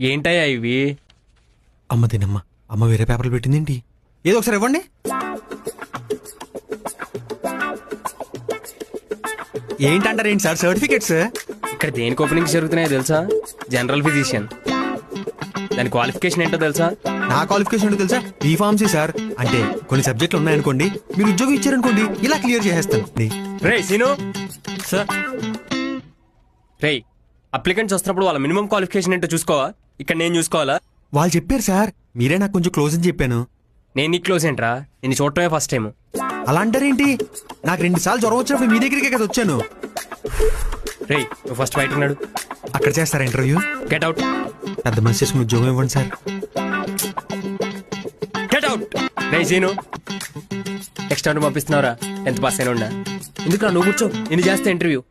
ఏంటయ్యా ఇవి? అమ్మ తినమ్మ, అమ్మ వేరే పేపర్లు పెట్టిందేంటి? ఏదో ఒకసారి ఇవ్వండి. ఏంటంటారు ఏంటి సార్ సర్టిఫికెట్స్? ఇక్కడ దేనికి ఓపెనింగ్స్ జరుగుతున్నాయో తెలుసా? General physician. దాని క్వాలిఫికేషన్ ఏంటో తెలుసా? నా క్వాలిఫికేషన్ ఏంటో తెలుసా? B Pharmacy sir. అంటే కొన్ని సబ్జెక్టులు ఉన్నాయనుకోండి, మీరు ఉద్యోగం ఇచ్చారనుకోండి, ఇలా క్లియర్ చేసేస్తాను. రేయ్ సీను సార్, రేయ్ అప్లికెంట్స్ వస్తున్నప్పుడు వాళ్ళ మినిమం క్వాలిఫికేషన్ ఏంటో చూసుకోవా? ఇక్కడ నేను చూసుకోవాలా? వాళ్ళు చెప్పారు సార్, మీరే నాకు కొంచెం క్లోజ్ అని చెప్పాను. నేను నీకు క్లోజ్ ఏంట్రా? నేను చూడటమే ఫస్ట్ టైం. అలా అంటారేంటి? నాకు 2 సార్లు జ్వరం వచ్చినప్పుడు మీ దగ్గరికే కదా వచ్చాను. రేయ్ నువ్వు ఫస్ట్ బయట ఉన్నాడు. అక్కడ చేస్తారా ఇంటర్వ్యూ? Get out. పెద్ద మనిషి చేసుకుని ఉద్యోగం ఇవ్వండి సార్. Get out. రేయ్ సీను నెక్స్ట్ రౌండ్ పంపిస్తున్నావురా? 10th పాస్ అయినా ఉన్నా. ఎందుకు నువ్వు కూర్చో, నేను చేస్తా ఇంటర్వ్యూ.